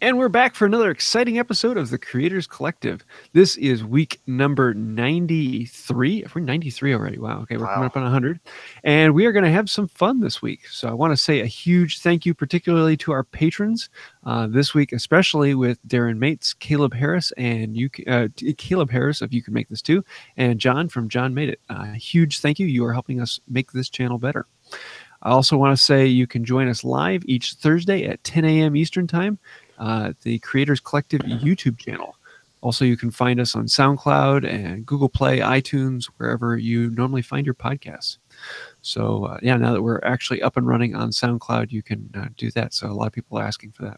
And we're back for another exciting episode of the Creators Collective. This is week number 93. We're 93 already. Wow. Okay, we're coming up on 100. And we are going to have some fun this week. So I want to say a huge thank you, particularly to our patrons this week, especially with Darren Mates, Caleb Harris, and Caleb Harris of You Can Make This Too, and John from John Made It. Huge thank you. You are helping us make this channel better. I also want to say you can join us live each Thursday at 10 a.m. Eastern Time. The Creators Collective YouTube channel. Also, you can find us on SoundCloud and Google Play, iTunes, wherever you normally find your podcasts. So, now that we're actually up and running on SoundCloud, you can do that. So a lot of people are asking for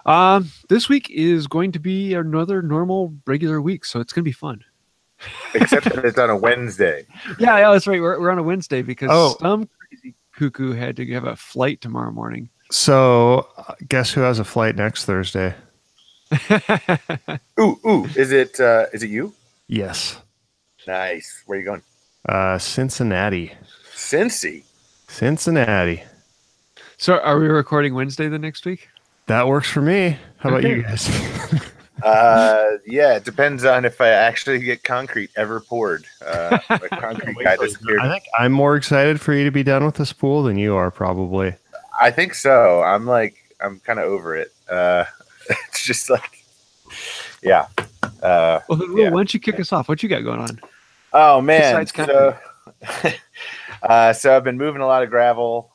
that. This week is going to be another normal, regular week, so it's going to be fun. Except that it's on a Wednesday. Yeah, that's right. We're on a Wednesday because some crazy cuckoo had to have a flight tomorrow morning. So, guess who has a flight next Thursday? Ooh! Is it you? Yes. Nice. Where are you going? Cincinnati. Cincinnati. So, are we recording Wednesday the next week? That works for me. How about you guys? Yeah, it depends on if I actually get concrete ever poured. The concrete guy disappeared. I think I'm more excited for you to be done with this pool than you are, probably. I think so. I'm kind of over it. It's just like, yeah. Well, then, Will, why don't you kick us off? What you got going on? Oh man. So I've been moving a lot of gravel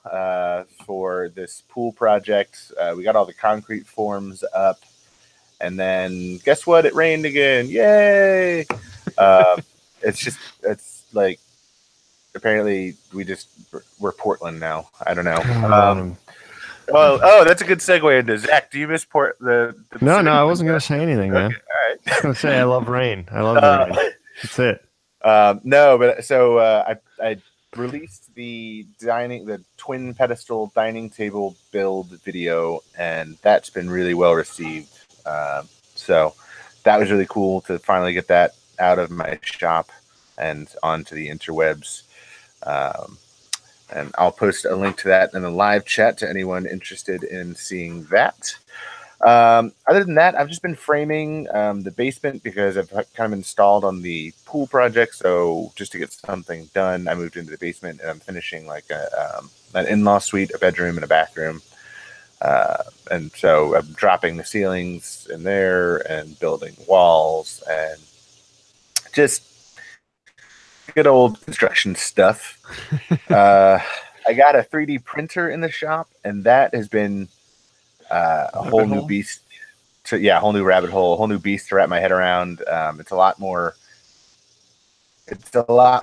for this pool project. We got all the concrete forms up, and then guess what? It rained again. Yay! It's like, apparently we're Portland now. I don't know. That's a good segue into Zach. Do you miss the No, I wasn't going to say anything, man. Okay, all right. I was going to say I love rain. I love the rain. That's it. No, but so I released the twin pedestal dining table build video, and that's been really well received. So that was really cool to finally get that out of my shop and onto the interwebs. And I'll post a link to that in the live chat to anyone interested in seeing that. Other than that, I've just been framing the basement because I've kind of installed on the pool project. So just to get something done, I moved into the basement and I'm finishing like an in-law suite, a bedroom, and a bathroom. And so I'm dropping the ceilings in there and building walls and just good old construction stuff. I got a 3D printer in the shop, and that has been a whole new beast. A whole new rabbit hole, a whole new beast to wrap my head around. It's a lot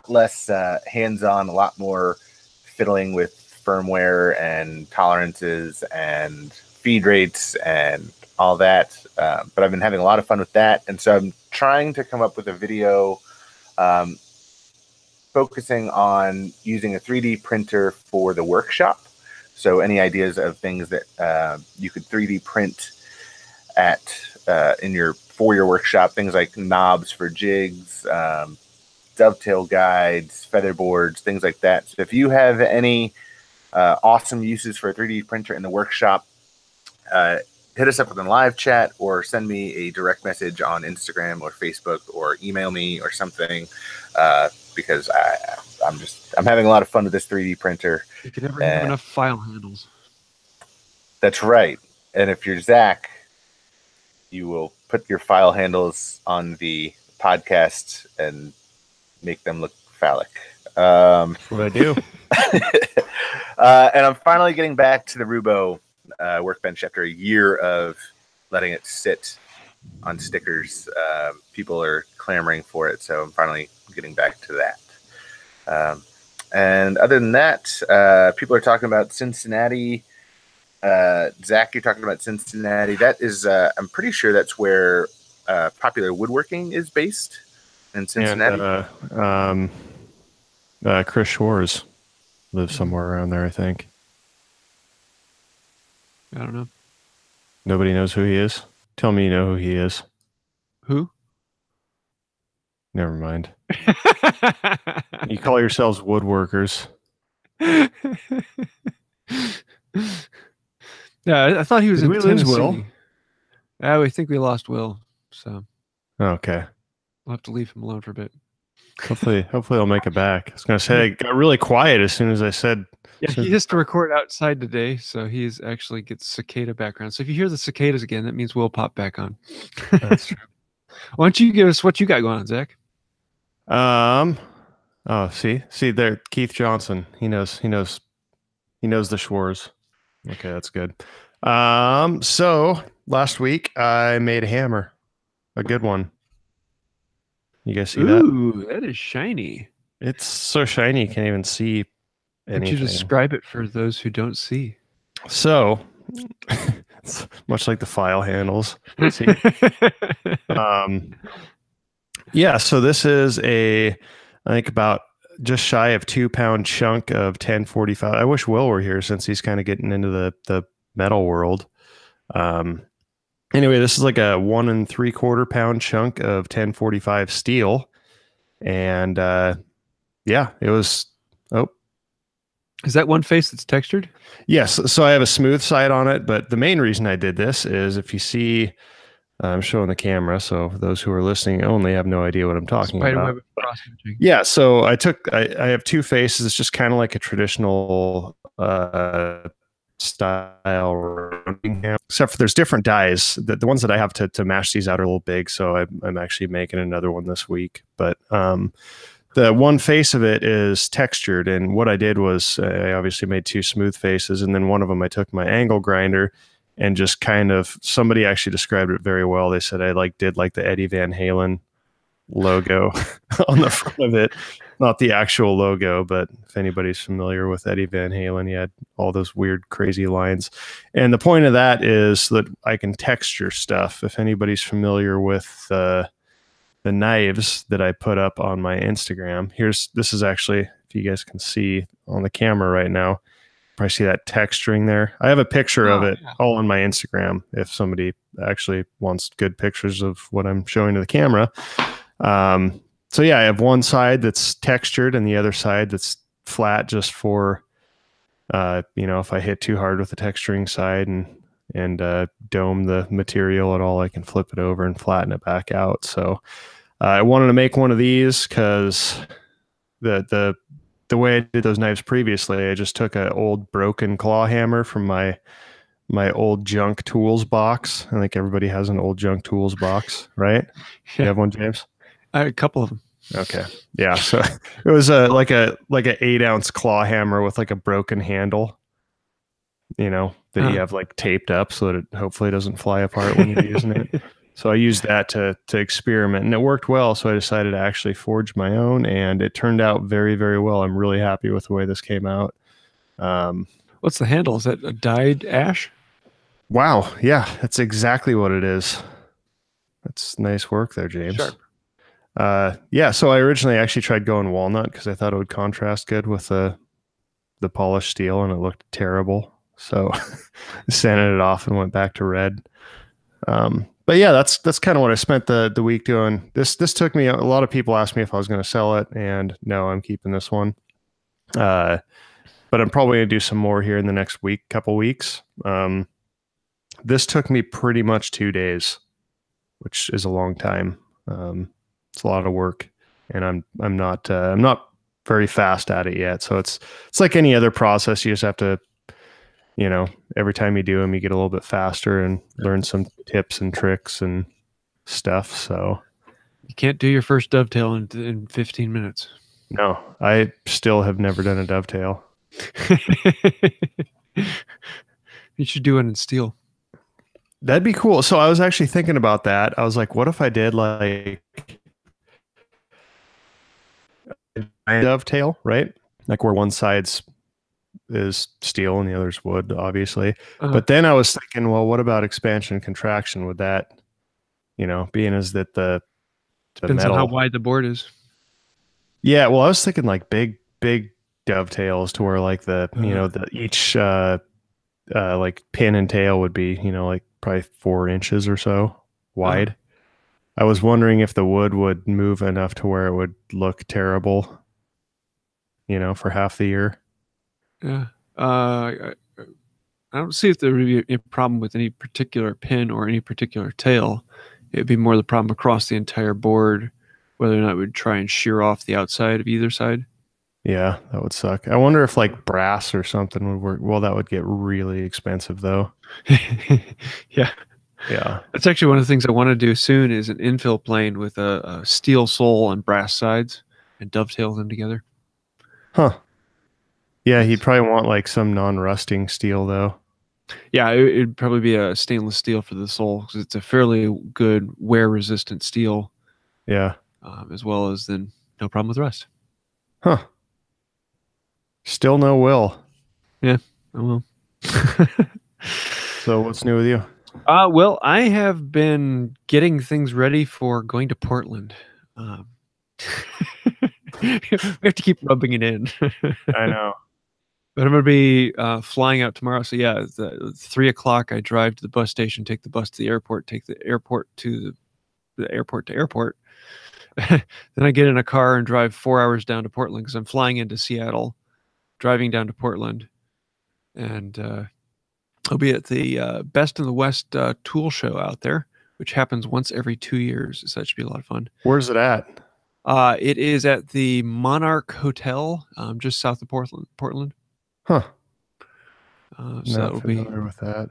less hands-on, a lot more fiddling with firmware and tolerances and feed rates and all that. But I've been having a lot of fun with that, and so I'm trying to come up with a video focusing on using a 3D printer for the workshop. So any ideas of things that you could 3D print for your workshop, things like knobs for jigs, dovetail guides, feather boards, things like that. So if you have any awesome uses for a 3D printer in the workshop, hit us up with a live chat or send me a direct message on Instagram or Facebook or email me or something, because I'm having a lot of fun with this 3D printer. You can never have enough file handles. That's right. And if you're Zack, you will put your file handles on the podcast and make them look phallic. That's what I do. And I'm finally getting back to the Rubo workbench after a year of letting it sit on stickers. People are clamoring for it, so I'm finally getting back to that. And other than that, people are talking about Cincinnati. Zack, you're talking about Cincinnati. That is, I'm pretty sure that's where Popular Woodworking is based in Cincinnati. And Chris Shores lives somewhere around there, I think. I don't know. Nobody knows who he is? Tell me you know who he is. Who? Never mind. You call yourselves woodworkers. Yeah, I thought he was Did in we Tennessee. lose Will? Yeah, we think we lost Will, so Okay. we'll have to leave him alone for a bit. Hopefully he'll make it back. I was going to say, it got really quiet as soon as I said. Yeah, he has to record outside today, so he's actually gets cicada background. So if you hear the cicadas again, that means Will pop back on. That's true. Why don't you give us what you got going on, Zach? Oh, see there, Keith Johnson. He knows the Schwarz. Okay, that's good. So last week I made a hammer, a good one. You guys see that? Ooh, that is shiny. It's so shiny you can't even see anything. Could you describe it for those who don't see? So, it's much like the file handles. See? Yeah, so this is I think about just shy of 2 pound chunk of 1045. I wish Will were here since he's kind of getting into the metal world. Anyway, this is like a 1 3/4 pound chunk of 1045 steel. And yeah, it was. Oh, is that one face that's textured? Yes. So I have a smooth side on it, but the main reason I did this is if you see, I'm showing the camera, so those who are listening only have no idea what I'm talking about. Yeah. So I have 2 faces. It's just kind of like a traditional style rounding hammer, except for there's different dies. The ones that I have to mash these out are a little big, so I'm actually making another one this week. But the one face of it is textured, and what I did was I obviously made 2 smooth faces, and then one of them I took my angle grinder and just kind of, somebody actually described it very well. They said I did the Eddie Van Halen logo on the front of it, not the actual logo, but if anybody's familiar with Eddie Van Halen, he had all those weird, crazy lines. And the point of that is that I can texture stuff. If anybody's familiar with the knives that I put up on my Instagram, this is actually, if you guys can see on the camera right now, probably see that texturing there. I have a picture of it all on my Instagram if somebody actually wants good pictures of what I'm showing to the camera. So yeah, I have one side that's textured and the other side that's flat, just for if I hit too hard with the texturing side and dome the material at all, I can flip it over and flatten it back out. So I wanted to make one of these because the way I did those knives previously, I just took an old broken claw hammer from my old junk tools box. I think everybody has an old junk tools box, right? Yeah. You have one, James? I had a couple of them. Okay. Yeah. So it was like an 8-ounce claw hammer with a broken handle, that you have taped up so that it hopefully doesn't fly apart when you're using it. So I used that to experiment, and it worked well. So I decided to actually forge my own, and it turned out very, very well. I'm really happy with the way this came out. What's the handle? Is that a dyed ash? Wow. Yeah, that's exactly what it is. That's nice work there, James. Sharp. Yeah. So I originally actually tried going walnut because I thought it would contrast good with the polished steel, and it looked terrible. So I sanded it off and went back to red. But yeah, that's kind of what I spent the week doing. This took me, a lot of people asked me if I was going to sell it, and no, I'm keeping this one. But I'm probably going to do some more here in the next couple weeks. This took me pretty much 2 days, which is a long time. It's a lot of work, and I'm not very fast at it yet. So it's like any other process. You just have to, every time you do them, you get a little bit faster and learn some tips and tricks and stuff. So you can't do your first dovetail in 15 minutes. No, I still have never done a dovetail. You should do it in steel. That'd be cool. So I was actually thinking about that. I was like, what if I did a dovetail, right? Like where one side's is steel and the other's wood, obviously. But then I was thinking, well, what about expansion and contraction? Would that, being as that the depends metal, on how wide the board is. Yeah, well, I was thinking big dovetails to where the each pin and tail would be probably 4 inches or so wide. I was wondering if the wood would move enough to where it would look terrible, for half the year. Yeah. I I don't see if there would be a problem with any particular pin or any particular tail. It'd be more the problem across the entire board, whether or not we'd try and shear off the outside of either side. Yeah, that would suck. I wonder if like brass or something would work. Well, that would get really expensive though. Yeah. Yeah. That's actually one of the things I want to do soon is an infill plane with a steel sole and brass sides and dovetail them together. Huh. Yeah, he'd probably want like some non-rusting steel though. Yeah, it'd probably be a stainless steel for the sole because it's a fairly good wear-resistant steel. Yeah. As well as then no problem with rust. Huh. Still no will. Yeah, I will. So what's new with you? Well, I have been getting things ready for going to Portland. We have to keep rubbing it in. I know. But I'm going to be flying out tomorrow. So yeah, it's 3 o'clock. I drive to the bus station, take the bus to the airport, take the airport to the airport to airport. Then I get in a car and drive 4 hours down to Portland because I'm flying into Seattle, driving down to Portland, and I'll be at the Best in the West tool show out there, which happens once every 2 years. So that should be a lot of fun. Where's it at? It is at the Monarch Hotel, just south of Portland. Huh. So Not familiar with that.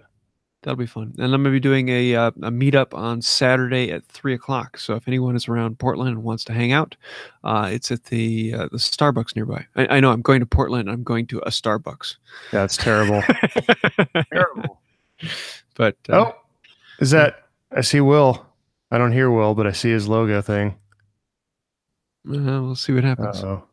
That'll be fun. And I'm going to be doing a meetup on Saturday at 3 o'clock. So if anyone is around Portland and wants to hang out, it's at the Starbucks nearby. I know I'm going to Portland. I'm going to a Starbucks. That's terrible. Terrible. But is that? I see Will. I don't hear Will, but I see his logo thing. We'll see what happens. Uh-oh.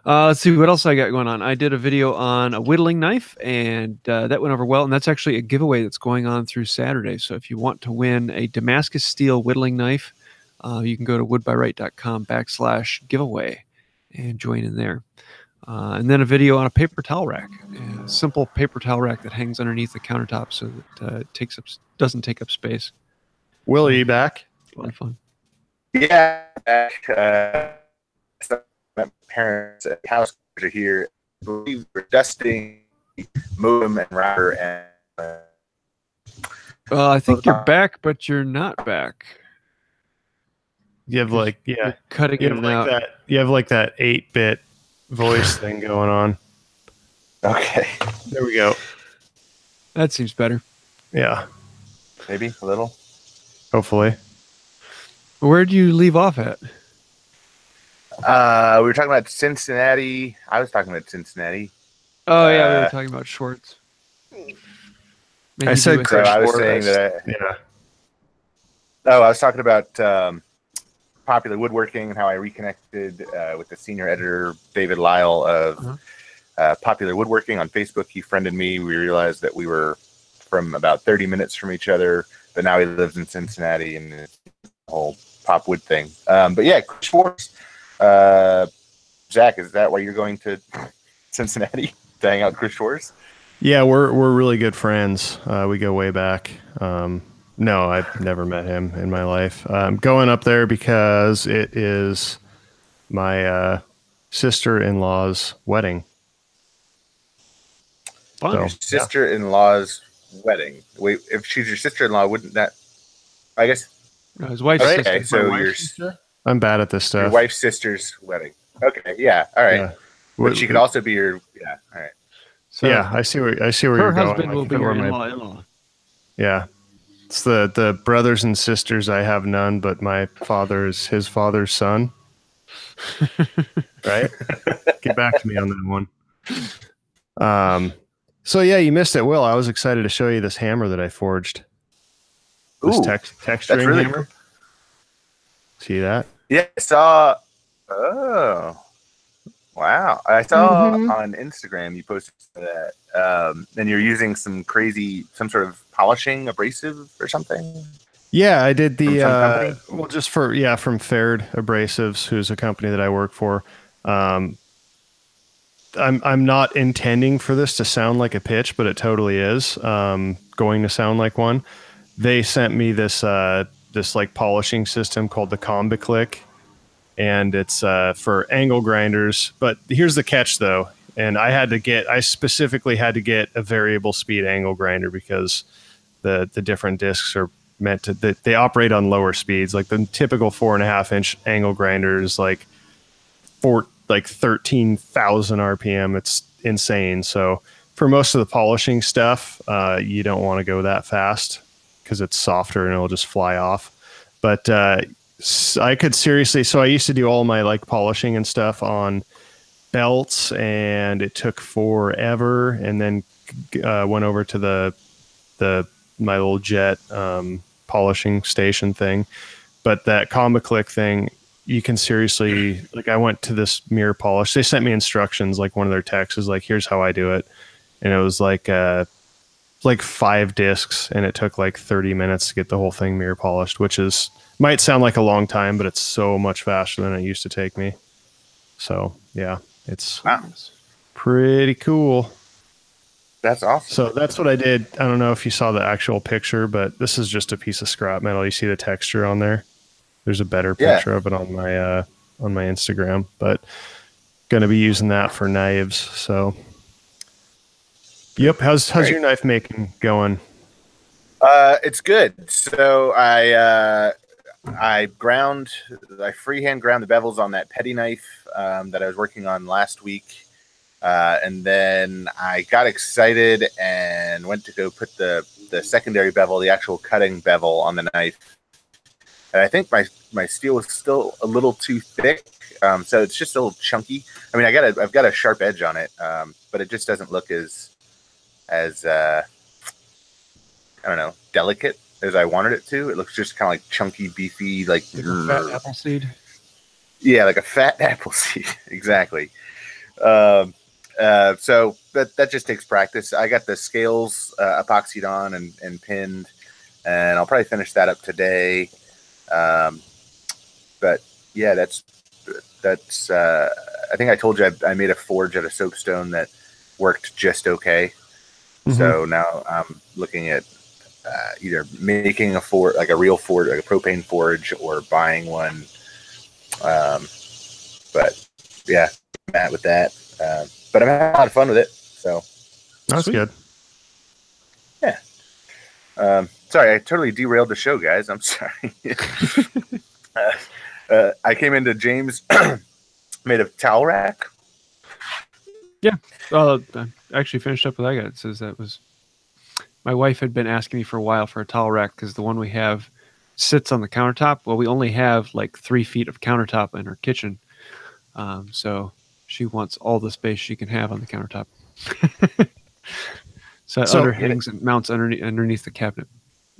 Let's see what else I got going on. I did a video on a whittling knife, and that went over well. And that's actually a giveaway that's going on through Saturday. So if you want to win a Damascus steel whittling knife, you can go to woodbyrite.com/giveaway and join in there. And then a video on a paper towel rack, a simple paper towel rack that hangs underneath the countertop so that it doesn't take up space. Will, are you back? A lot of fun. Yeah. My parents' house are here. I believe we're dusting modem and router and. I think you're back, but you're not back. You have like You're cutting you in have and out. like that. You have like that 8-bit voice thing going on. Okay. There we go. That seems better. Yeah. Maybe a little. Hopefully. Where do you leave off at? We were talking about Cincinnati. I was talking about Cincinnati. Oh yeah, we were talking about Schwartz. I said So I was saying that. I was talking about Popular Woodworking and how I reconnected with the senior editor David Lyle of Popular Woodworking on Facebook. He friended me. We realized that we were from about 30 minutes from each other, but now he lives in Cincinnati and it's the whole pop wood thing. But yeah, Chris Schwartz. Zack, is that why you're going to Cincinnati to hang out with Chris Schwartz? Yeah, we're really good friends. We go way back. No, I've never met him in my life. I'm going up there because it is my sister-in-law's wedding. Fun. Your sister-in-law's wedding. Wait, if she's your sister-in-law, wouldn't that? I guess. No, his wife's Okay, sister. so I'm bad at this your stuff. wife's sister's wedding. Okay, yeah, all right. Yeah. But she could also be your. Yeah, all right. So yeah, I see where her you're going. husband will be I your forget where in-law. Yeah. It's the brothers and sisters. I have none, but my father is his father's son. Right? Get back to me on that one. So yeah, you missed it, Will. I was excited to show you this hammer that I forged. This texturing really hammer. See that? Yeah, I saw. Oh, wow! I saw on Instagram you posted that, and you're using some sort of polishing abrasive or something. Yeah, I did the From from Fared Abrasives, who's a company that I work for. I'm not intending for this to sound like a pitch, but it totally is going to sound like one. They sent me this like polishing system called the CombiClick, and it's for angle grinders. But here's the catch, though. And I specifically had to get a variable speed angle grinder because the different discs are meant to, they operate on lower speeds. Like the typical 4.5-inch angle grinder is like 13,000 RPM. It's insane. So for most of the polishing stuff, you don't want to go that fast because it's softer and it'll just fly off. But I could seriously, so I used to do all my like polishing and stuff on belts, and it took forever, and then went over to my little jet polishing station thing. But that combo click thing, you can seriously, like, I went to this mirror polish. They sent me instructions, like one of their techs was like, here's how I do it. And it was like 5 discs, and it took like 30 minutes to get the whole thing mirror polished, which might sound like a long time, but it's so much faster than it used to take me. So yeah, it's pretty cool. That's awesome. So that's what I did. I don't know if you saw the actual picture, but this is just a piece of scrap metal. You see the texture on there? There's a better picture of it on my Instagram, but going to be using that for knives. So yep. How's your knife making going? It's good. So I freehand ground the bevels on that petty knife that I was working on last week. And then I got excited and went to go put the secondary bevel, the actual cutting bevel, on the knife. And I think my steel was still a little too thick, so it's just a little chunky. I mean, I've got a sharp edge on it, but it just doesn't look as I don't know, delicate as I wanted it to. It looks just kind of like chunky, beefy, like a fat apple seed. Yeah, like a fat apple seed, exactly. So that just takes practice. I got the scales epoxied on and pinned, and I'll probably finish that up today. But yeah, that's I think I told you I made a forge out of soapstone that worked just okay. Mm-hmm. So now I'm looking at either making a forge, like a real forge, like a propane forge, or buying one. But yeah, I'm at with that. But I'm having a lot of fun with it. So that's good. Yeah. Sorry, I totally derailed the show, guys. I'm sorry. I came into James made a towel rack. Yeah. Well, I actually finished up with that. It says that was my wife had been asking me for a while for a towel rack because the one we have sits on the countertop. Well, we only have like 3 feet of countertop in our kitchen. So she wants all the space she can have on the countertop. So underhangs and mounts underneath the cabinet.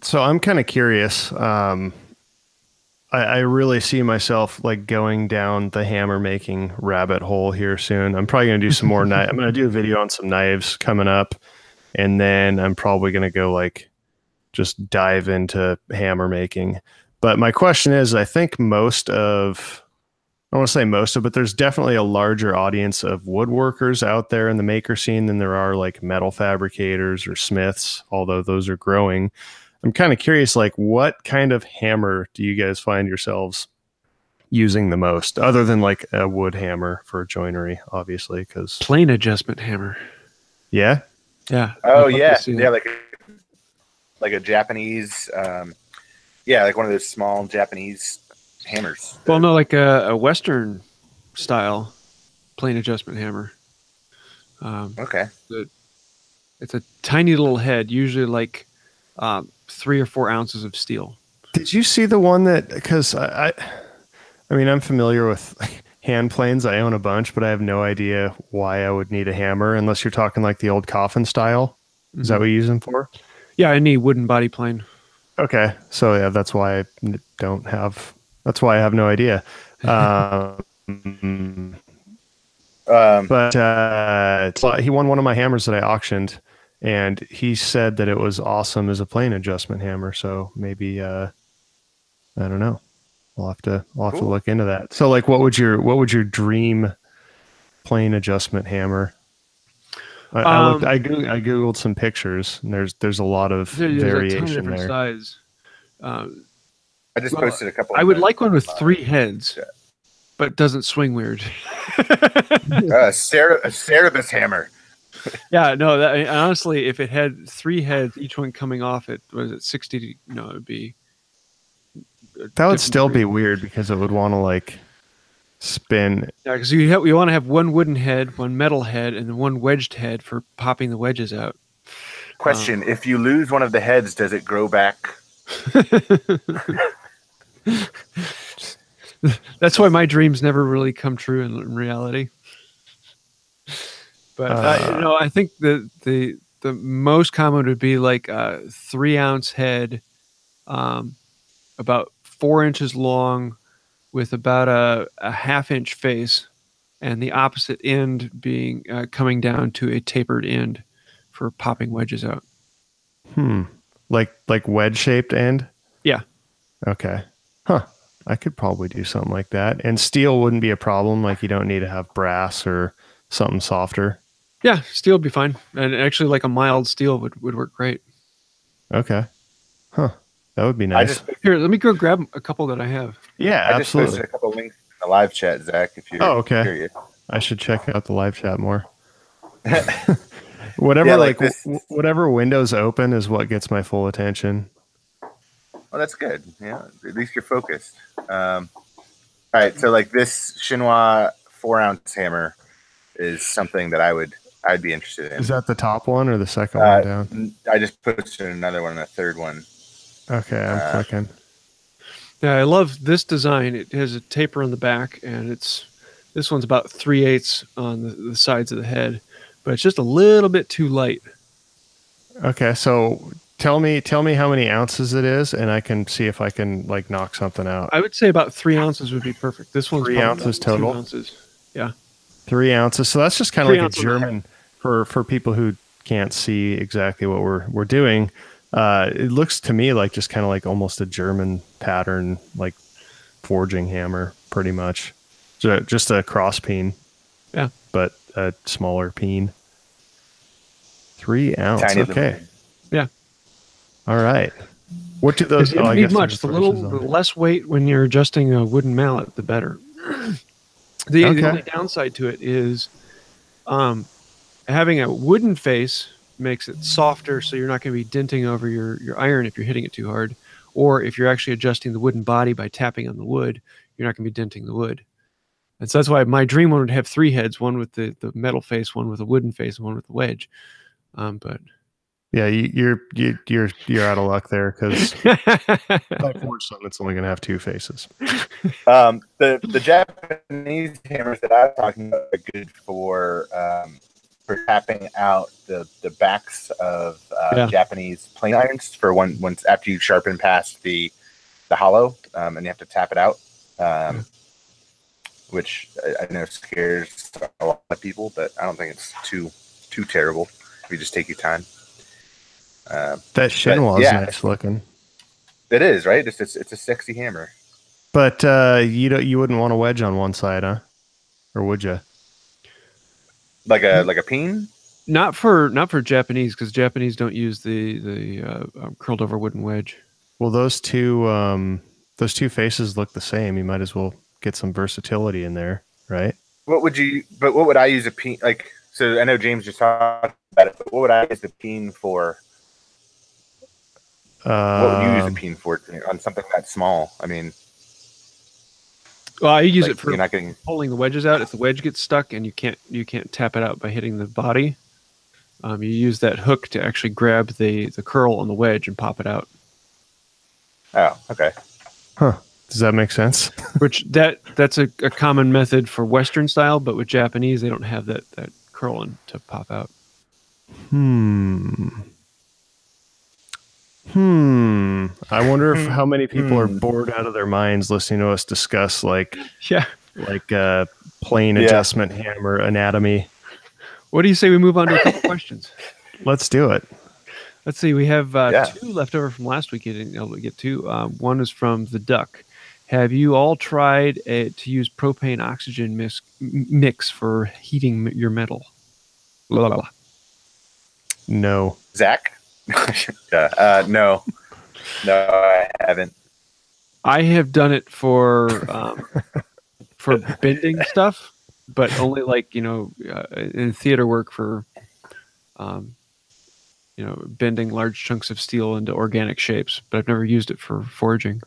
So I'm kind of curious. I really see myself like going down the hammer making rabbit hole here soon. I'm probably going to do some more I'm going to do a video on some knives coming up, and then I'm probably going to go like just dive into hammer making. But my question is, I think I don't want to say most of, but there's definitely a larger audience of woodworkers out there in the maker scene than there are like metal fabricators or smiths, although those are growing. I'm kind of curious, like, what kind of hammer do you guys find yourselves using the most, other than like a wood hammer for joinery, obviously? Because plane adjustment hammer. Yeah. Yeah. Oh yeah. Yeah. Like a Japanese, like one of those small Japanese hammers. Well, no, like a Western style plane adjustment hammer. Okay. It's a tiny little head, usually like 3 or 4 ounces of steel. Did you see the one that, because I mean, I'm familiar with hand planes. I own a bunch, but I have no idea why I would need a hammer unless you're talking like the old coffin style. Is that what you use them for? Yeah, I need wooden body plane. Okay. So yeah, that's why I have no idea. But he won one of my hammers that I auctioned, and he said that it was awesome as a plane adjustment hammer. So maybe I don't know. I'll have to look into that. So like, what would your dream plane adjustment hammer? I googled some pictures, and there's a lot of variation there. Size. I just posted a couple. I would like one with 3 heads, but doesn't swing weird. A Cerebus hammer. Yeah, no. Honestly, if it had 3 heads, each one coming off it, was it 60? No, it would be. That would still be weird because it would want to like spin. Yeah, because you want to have one wooden head, one metal head, and then one wedged head for popping the wedges out. Question: if you lose one of the heads, does it grow back? That's why my dreams never really come true in reality. But I think the most common would be like a 3-ounce head, about 4 inches long, with about a 1/2-inch face, and the opposite end being coming down to a tapered end for popping wedges out. Like wedge shaped end? Yeah. Okay. Huh. I could probably do something like that. And steel wouldn't be a problem. Like you don't need to have brass or something softer. Yeah, steel would be fine. And actually like a mild steel would work great. Okay. Huh. That would be nice. Here, let me go grab a couple that I have. Yeah, I absolutely. just posted a couple links in the live chat, Zach, if you're curious. I should check out the live chat more. Whatever, whatever window's open is what gets my full attention. Oh, that's good. Yeah, at least you're focused. All right, so like this Chinois 4-ounce hammer is something that I'd be interested in. Is that the top one or the second one down? I just posted another one, a third one. Okay, I'm clicking. Yeah, I love this design. It has a taper on the back, and this one's about 3/8 on the sides of the head, but it's just a little bit too light. Okay, so tell me how many ounces it is, and I can see if I can like knock something out. I would say about 3 ounces would be perfect. This one's 3 ounces total. 2 ounces. Yeah, 3 ounces. So that's just kind of like a German for people who can't see exactly what we're doing. It looks to me like just kind of like almost a German pattern, like forging hammer, pretty much. So just a cross peen. Yeah, but a smaller peen. 3 ounce. Tiny okay. little. Yeah. All right. What do those? You don't need much. The less weight when you're adjusting a wooden mallet, the better. The only downside to it is having a wooden face makes it softer, so you're not going to be denting over your iron if you're hitting it too hard. Or if you're actually adjusting the wooden body by tapping on the wood, you're not going to be denting the wood. And so that's why my dream one would have 3 heads, one with the metal face, one with a wooden face, and one with a wedge. But yeah, you're out of luck there because I forged something that's only going to have 2 faces. The Japanese hammers that I'm talking about are good for tapping out the backs of Japanese plane irons for once after you sharpen past the hollow, and you have to tap it out. Which I know scares a lot of people, but I don't think it's too terrible if you just take your time. That Chinois is nice looking. It is, right? It's a sexy hammer. But you wouldn't want a wedge on one side, huh? Or would you? Like a peen? Not for Japanese, because Japanese don't use the curled over wooden wedge. Well, those two faces look the same. You might as well get some versatility in there, right? What would I use a peen like? So I know James just talked about it, but what would I use the peen for? What would you use a peen for on something that small? I mean, well, I use it for pulling the wedges out. If the wedge gets stuck and you can't tap it out by hitting the body, you use that hook to actually grab the curl on the wedge and pop it out. Oh, okay. Huh. Does that make sense? Which that's a common method for Western style, but with Japanese, they don't have that curl to pop out. I wonder how many people are bored out of their minds listening to us discuss like plane adjustment hammer anatomy. What do you say we move on to a couple questions? Let's do it. Let's see. We have 2 left over from last week. You didn't able to get to. One is from Theduck. Have you all tried to use propane oxygen mix for heating your metal? Blah, blah, blah. No. Zack? No, I haven't. I have done it for for bending stuff, but only like, in theater work for, bending large chunks of steel into organic shapes, but I've never used it for forging.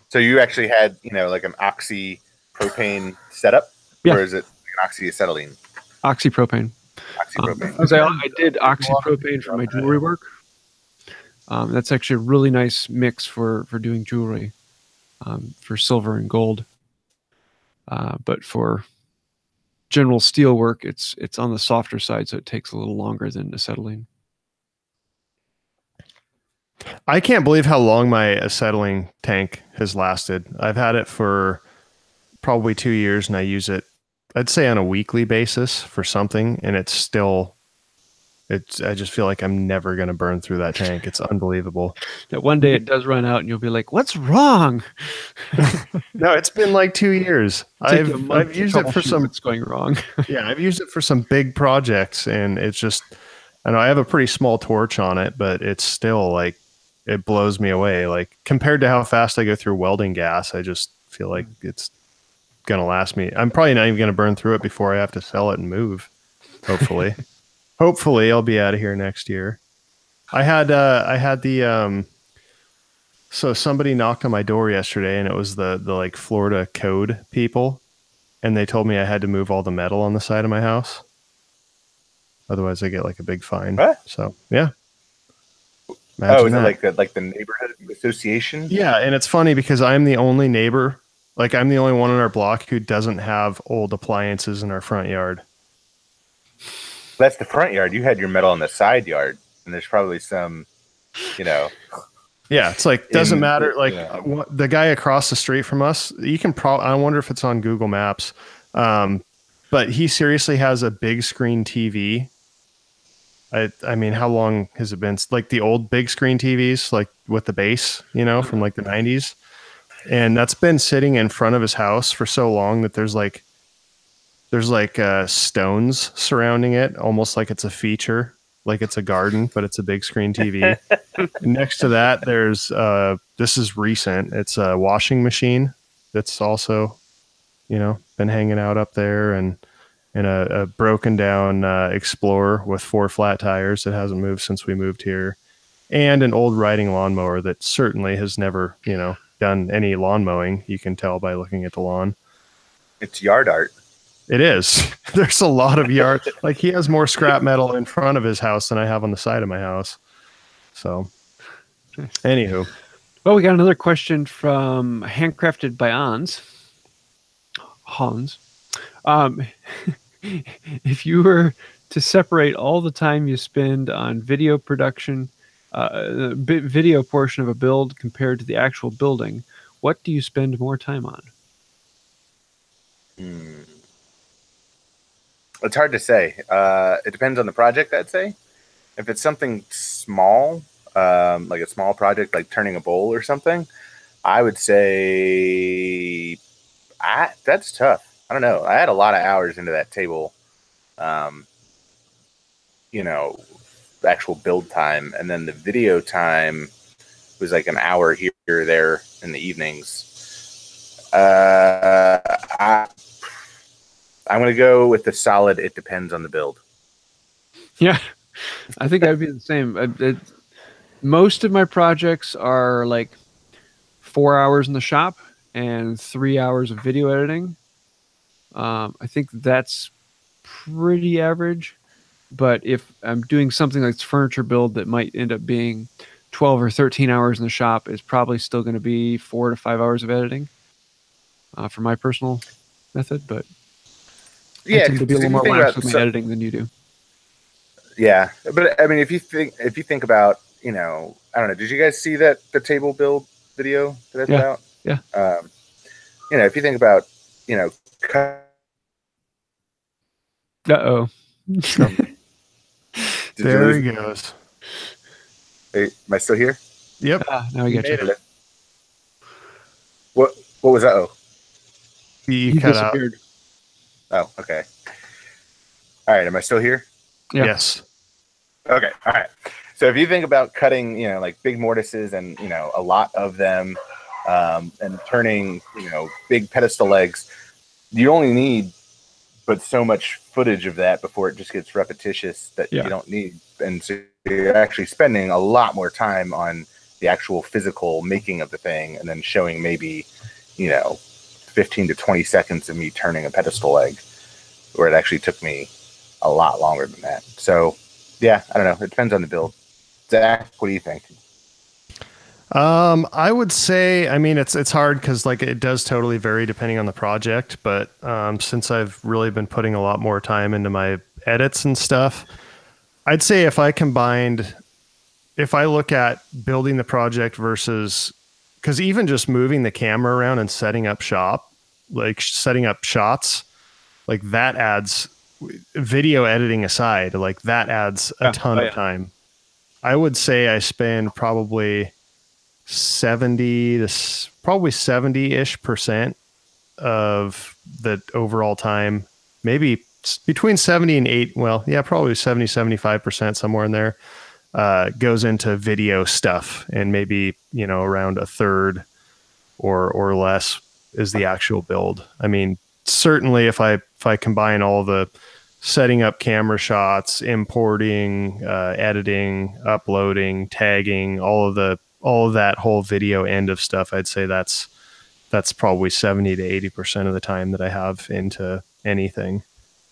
So you actually had, like an oxy propane setup, or is it like an oxyacetylene? Oxypropane. Oxypropane. I did oxypropane for my jewelry work. That's actually a really nice mix for doing jewelry, for silver and gold. But for general steel work, it's on the softer side, so it takes a little longer than acetylene. I can't believe how long my acetylene tank has lasted. I've had it for probably 2 years, and I use it, I'd say, on a weekly basis for something, and I just feel like I'm never going to burn through that tank. It's unbelievable. That one day it does run out, and you'll be like, "What's wrong?" No, it's been like 2 years. I've used it for some. It's going wrong. Yeah, I've used it for some big projects, and it's just, I know I have a pretty small torch on it, but it's still like, it blows me away. Like, compared to how fast I go through welding gas, I just feel like it's going to last me. I'm probably not even going to burn through it before I have to sell it and move. Hopefully. Hopefully I'll be out of here next year. I had the, so somebody knocked on my door yesterday, and it was the like Florida code people. And they told me I had to move all the metal on the side of my house. Otherwise I get like a big fine. What? So yeah. Imagine is it like the neighborhood association? Yeah, and it's funny because I'm the only neighbor, like I'm the only one in our block who doesn't have old appliances in our front yard. That's the front yard. You had your metal in the side yard, and there's probably some, Yeah, it's like doesn't matter. Like the guy across the street from us, you can probably. I wonder if it's on Google Maps, but he seriously has a big screen TV. I mean, how long has it been? Like the old big screen TVs, like with the base, from like the 90s. And that's been sitting in front of his house for so long that there's like stones surrounding it, almost like it's a feature, like it's a garden, but it's a big screen TV. Next to that, there's this is recent. It's a washing machine that's also, been hanging out up there, and a broken down Explorer with 4 flat tires that hasn't moved since we moved here, and an old riding lawnmower that certainly has never, done any lawn mowing. You can tell by looking at the lawn. It's yard art. It is. There's a lot of yard. Like, he has more scrap metal in front of his house than I have on the side of my house. So, anywho. Well, we got another question from Handcrafted by Auns. Hans. If you were to separate all the time you spend on video production, video portion of a build compared to the actual building, what do you spend more time on? It's hard to say. It depends on the project, I'd say. If it's something small, like a small project, like turning a bowl or something, I would say that's tough. I don't know. I had a lot of hours into that table, the actual build time. And then the video time was like an hour here or there in the evenings. I'm going to go with the solid, it depends on the build. Yeah, I think I'd be the same. Most of my projects are like 4 hours in the shop and 3 hours of video editing. I think that's pretty average. But if I'm doing something like furniture build that might end up being 12 or 13 hours in the shop, it's probably still going to be 4 to 5 hours of editing for my personal method. But yeah, I tend to be a little more lax with my editing than you do. Yeah, but I mean, if you think about, I don't know, did you guys see the table build video that I put out? Yeah. If you think about, Uh-oh. There he goes. Hey, am I still here? Yep. Now I get you. What was that? Oh, he cut disappeared. Oh, okay. All right. Am I still here? Yeah. Yes. Okay. All right. So if you think about cutting, like big mortises and, a lot of them, and turning, big pedestal legs. You only need but so much footage of that before it just gets repetitious that you don't need. And so you're actually spending a lot more time on the actual physical making of the thing, and then showing maybe, 15 to 20 seconds of me turning a pedestal leg, where it actually took me a lot longer than that. So yeah, I don't know. It depends on the build. Zach, what do you think? I would say, I mean, it's hard because like it does totally vary depending on the project, but since I've really been putting a lot more time into my edits and stuff, I'd say if I look at building the project versus, because even just moving the camera around and setting up shots, like that adds, video editing aside, like that adds a ton of time. I would say I spend probably 70-ish% of the overall time, maybe between 70 and 8. Well, yeah, probably 75% somewhere in there, goes into video stuff, and maybe, around a third or less is the actual build. I mean, certainly if I combine all the setting up camera shots, importing, editing, uploading, tagging, all of that whole video end of stuff, I'd say that's probably 70 to 80% of the time that I have into anything.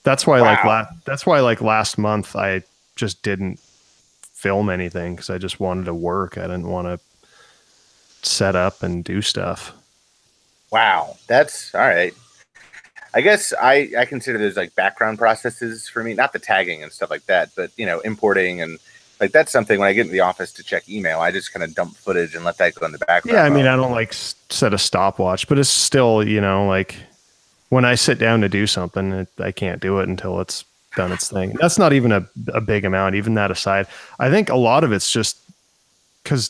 That's why like last month I just didn't film anything, because I just wanted to work. I didn't want to set up and do stuff. Wow, that's all right. I guess I consider those like background processes for me, not the tagging and stuff like that, but importing, and like that's something when I get into the office to check email, I just kind of dump footage and let that go in the background. Yeah, I mean, I don't like set a stopwatch, but it's still, like when I sit down to do something, I can't do it until it's done its thing. That's not even a big amount. Even that aside, I think a lot of it's just because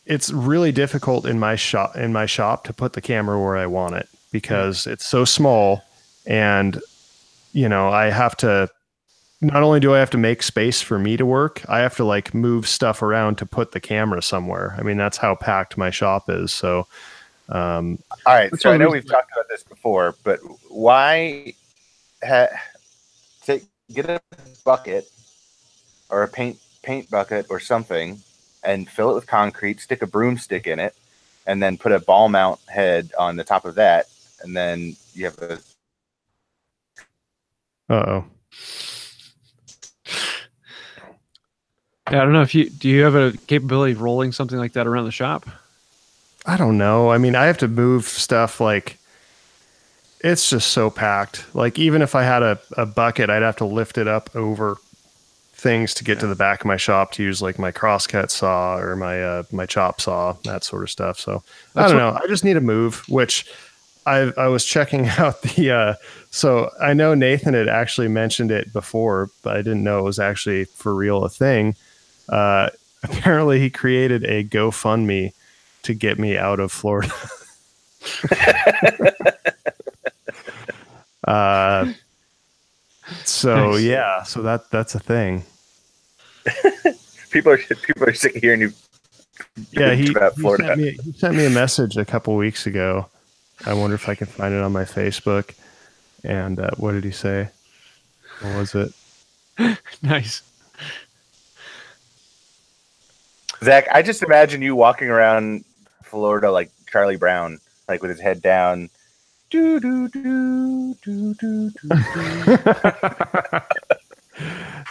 it's really difficult in my shop to put the camera where I want it, because it's so small, and I have to, not only do I have to make space for me to work, I have to like move stuff around to put the camera somewhere. I mean, that's how packed my shop is. So all right, so I know we've talked about this before, but why get a bucket or a paint bucket or something and fill it with concrete, stick a broomstick in it, and then put a ball mount head on the top of that, and then you have a... Uh-oh. Yeah, I don't know if do you have a capability of rolling something like that around the shop? I don't know. I mean, I have to move stuff, like it's just so packed. Like even if I had a bucket, I'd have to lift it up over things to get to the back of my shop to use like my crosscut saw or my chop saw, that sort of stuff. So I don't know. I just need to move, which I was checking out so I know Nathan had actually mentioned it before, but I didn't know it was actually for real a thing. Apparently he created a GoFundMe to get me out of Florida. So nice. Yeah, so that's a thing. people are sick of hearing you. Yeah, he sent me a message a couple weeks ago. I wonder if I can find it on my Facebook. And what did he say? What was it? Nice. Zach, I just imagine you walking around Florida like Charlie Brown, like with his head down. Do, do, do, do, do, do.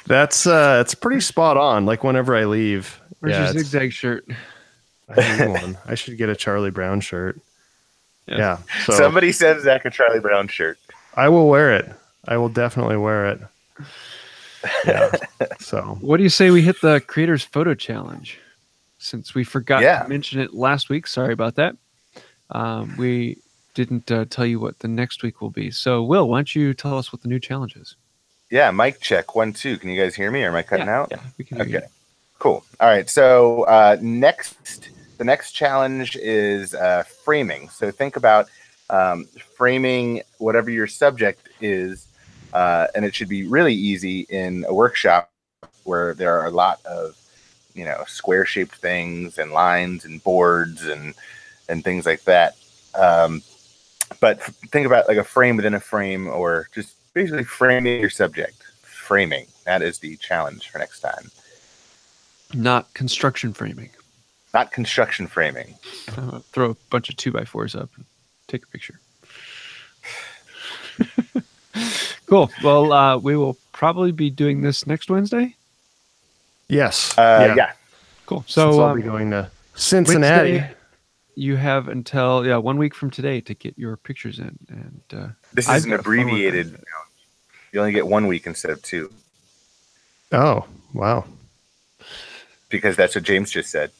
That's it's pretty spot on. Like whenever I leave. Where's your zigzag shirt? I need one. I should get a Charlie Brown shirt. Yeah. So somebody send Zach a Charlie Brown shirt. I will wear it. I will definitely wear it. Yeah. So what do you say we hit the creators photo challenge? Since we forgot to mention it last week. Sorry about that. We didn't tell you what the next week will be. So Will, why don't you tell us what the new challenge is? Yeah, mic check 1 2. Can you guys hear me, or am I cutting out? Yeah, we can hear you. Cool. All right. So the next challenge is framing. So think about framing whatever your subject is, and it should be really easy in a workshop where there are a lot of square shaped things and lines and boards and things like that. But think about like a frame within a frame, or just basically framing your subject. Framing. That is the challenge for next time. Not construction framing. Not construction framing. Throw a bunch of 2x4s up and take a picture. Cool. Well, we will probably be doing this next Wednesday. Yes. Yeah. Cool. So I'll be going to Cincinnati. Wednesday, you have until 1 week from today to get your pictures in. And this is an abbreviated. You only get 1 week instead of 2. Oh, wow. Because that's what James just said.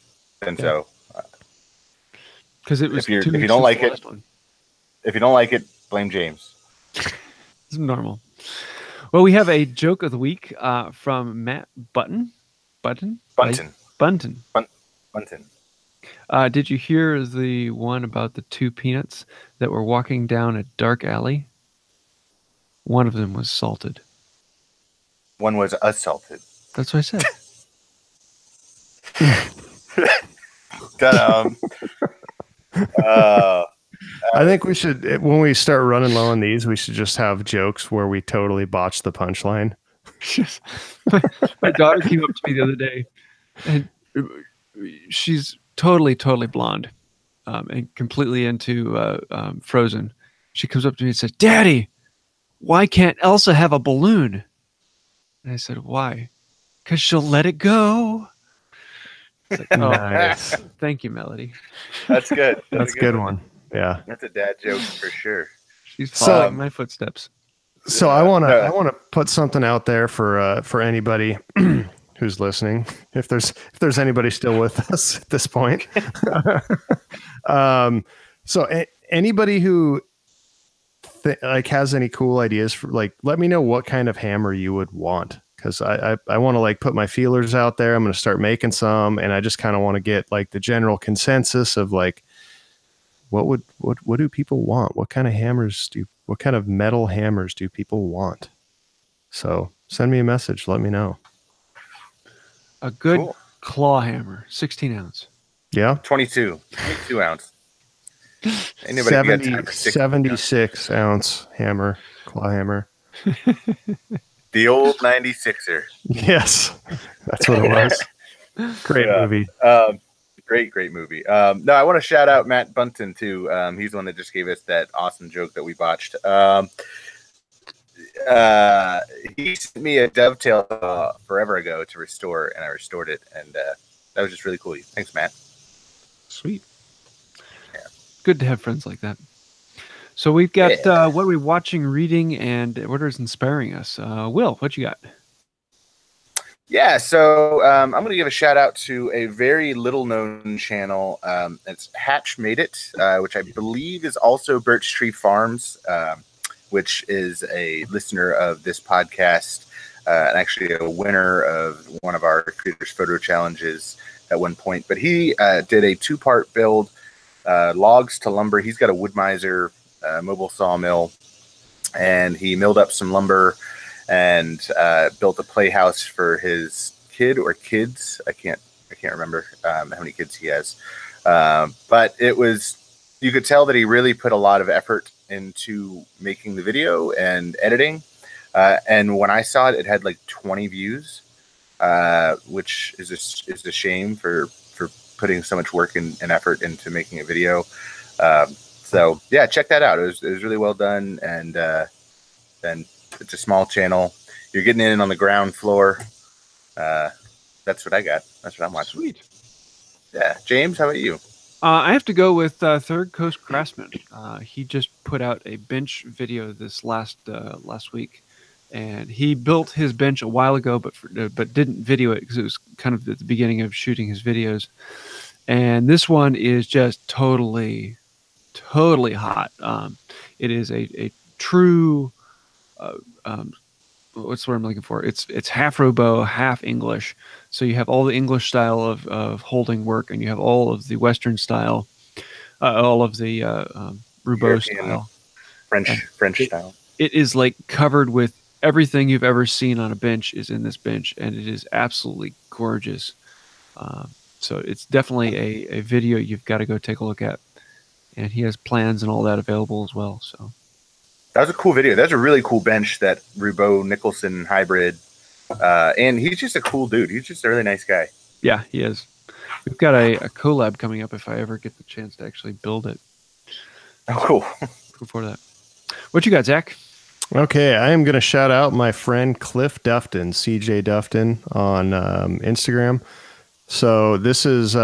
And so because it was if you don't like it, if you don't like it, blame James. It's normal. Well, we have a joke of the week from Matt Buntyn. Buntyn. Did you hear the one about the 2 peanuts that were walking down a dark alley? One of them was salted. One was assaulted. That's what I said. I think we should, when we start running low on these, we should just have jokes where we totally botch the punchline. My daughter came up to me the other day, and she's totally blonde and completely into Frozen. She comes up to me and says, "Daddy, why can't Elsa have a balloon?" And I said, "Why?" "Because she'll let it go." It's like, oh, nice. Thank you, Melody. That's good. That's a good one. Yeah, that's a dad joke for sure. She's following my footsteps. So I want to put something out there for anybody who's listening. If there's anybody still with us at this point, so anybody who has any cool ideas for, let me know what kind of hammer you would want. Because I want to put my feelers out there. I'm going to start making some, and I just kind of want to get the general consensus of what do people want? What kind of metal hammers do people want? So send me a message. Let me know. A good claw hammer, 16 ounce. Yeah. 22 ounce. Anybody 76 ounce hammer, claw hammer. The old 96er. Yes, that's what it was. Great movie. Great movie. No, I want to shout out Matt Buntyn too. He's the one that just gave us that awesome joke that we botched. He sent me a dovetail forever ago to restore, and I restored it, and that was just really cool. Thanks, Matt. Sweet. Yeah. Good to have friends like that. So we've got what are we watching, reading, and what is inspiring us? Will, what you got? Yeah, so I'm going to give a shout out to a very little known channel. It's Hatch Made It, which I believe is also Birch Tree Farms, which is a listener of this podcast and actually a winner of one of our Creators Photo Challenges at one point. But he did a 2-part build, logs to lumber. He's got a Wood-Mizer mobile sawmill, and he milled up some lumber and built a playhouse for his kid or kids. I can't remember how many kids he has, but you could tell that he really put a lot of effort into making the video and editing. And when I saw it, it had 20 views, which is a shame for putting so much work and effort into making a video. So yeah, check that out. It was really well done, and then it's a small channel. You're getting in on the ground floor. That's what I got. That's what I'm watching. Sweet. Yeah, James, how about you? I have to go with Third Coast Craftsman. He just put out a bench video this last week, and he built his bench a while ago, but didn't video it because it was kind of at the beginning of shooting his videos. And this one is just totally hot. It is a true what's the word I'm looking for? It's half Robo, half English. So you have all the English style of holding work, and you have all of the Western style, all of the Roubeau style, French style. It is covered with everything you've ever seen on a bench is in this bench, and it is absolutely gorgeous. So it's definitely a video you've got to go take a look at. And he has plans and all that available as well. So that was a cool video. That's a really cool bench, that Roubaud Nicholson hybrid. And he's just a cool dude. He's just a really nice guy. Yeah, he is. We've got a collab coming up if I ever get the chance to actually build it. Oh, cool. Look forward to that. What you got, Zach? Okay, I am going to shout out my friend Cliff Dufton, CJ Dufton, on Instagram. So this is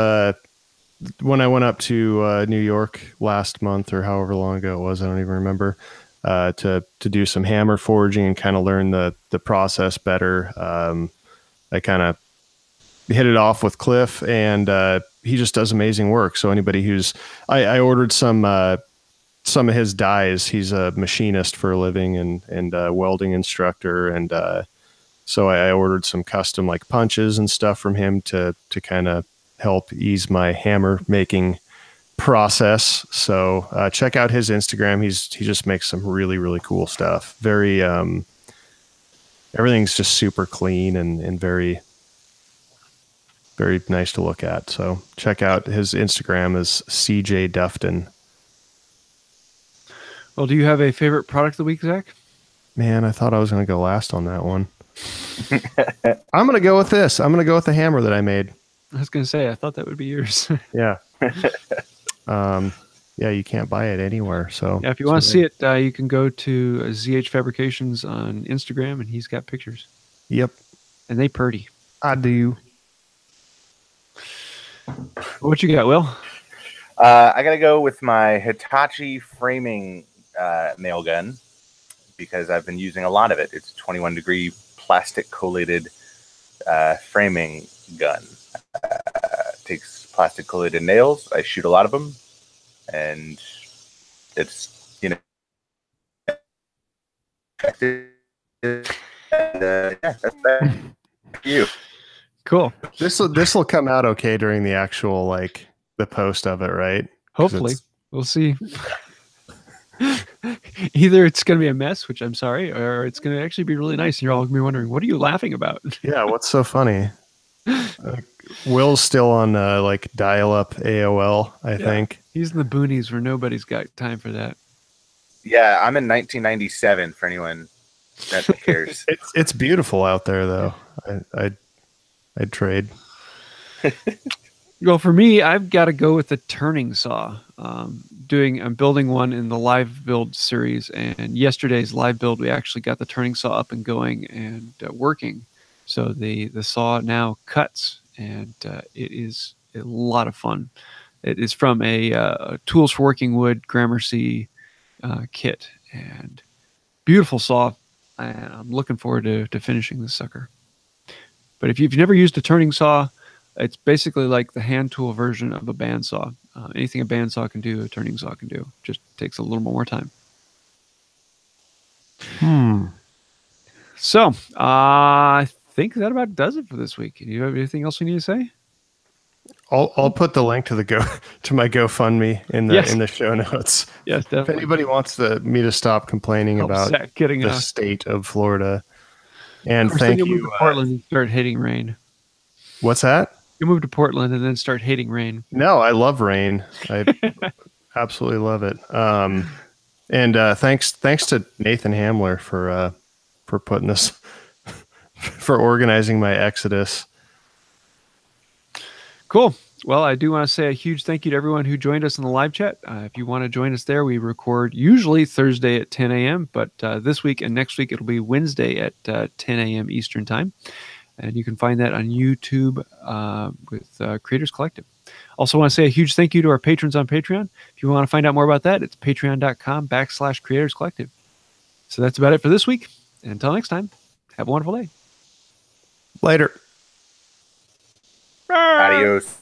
when I went up to New York last month, or however long ago it was, I don't even remember, to do some hammer forging and kind of learn the process better. I kind of hit it off with Cliff, and he just does amazing work. So anybody who's, I ordered some of his dies. He's a machinist for a living and a welding instructor. And so I ordered some custom like punches and stuff from him to kind of help ease my hammer making process. So check out his Instagram. He just makes some really, really cool stuff. Very, everything's just super clean and very, very nice to look at. So check out his Instagram is CJ Dufton. Well, do you have a favorite product of the week, Zach? Man, I thought I was going to go last on that one. I'm going to go with this. I'm going to go with the hammer that I made. I was going to say, I thought that would be yours. Yeah. Yeah, you can't buy it anywhere. So yeah, if you want to see it, you can go to ZH Fabrications on Instagram, and he's got pictures. Yep. And they pretty. I do. What you got, Will? I got to go with my Hitachi framing nail gun, because I've been using a lot of it. It's a 21 degree plastic collated framing gun. Takes plastic collated nails. I shoot a lot of them, and it's, you know, yeah, that's that. You. Cool. This will come out okay during the actual, like, the post of it, right? Hopefully. We'll see. Either it's going to be a mess, which I'm sorry, or it's going to actually be really nice, and you're all going to be wondering, what are you laughing about? Yeah, what's so funny? Will's still on like dial-up AOL, I think. He's in the boonies where nobody's got time for that. Yeah, I'm in 1997 for anyone that cares. It's beautiful out there, though. I'd trade. Well, for me, I've got to go with the turning saw. I'm building one in the live build series, and yesterday's live build, we actually got the turning saw up and going and working. So the saw now cuts, and it is a lot of fun. It is from a Tools for Working Wood Gramercy kit, and beautiful saw. And I'm looking forward to finishing this sucker. But if you've never used a turning saw, it's basically like the hand tool version of a bandsaw. Anything a bandsaw can do, a turning saw can do. Just takes a little more time. So, I think that about does it for this week. Do you have anything else you need to say? I'll put the link to my GoFundMe in the show notes. Yes, definitely. If anybody wants me to stop complaining about the state of Florida. And thank you. Move to Portland and start hating rain. What's that? You move to Portland and then start hating rain. No, I love rain. I absolutely love it. And thanks to Nathan Hamler for putting this, for organizing my exodus. Cool. Well, I do want to say a huge thank you to everyone who joined us in the live chat. If you want to join us there, we record usually Thursday at 10 a.m., but this week and next week it'll be Wednesday at 10 a.m. Eastern Time. And you can find that on YouTube with Creators Collective. Also want to say a huge thank you to our patrons on Patreon. If you want to find out more about that, it's patreon.com/Creators Collective. So that's about it for this week. And until next time, have a wonderful day. Later. Adios.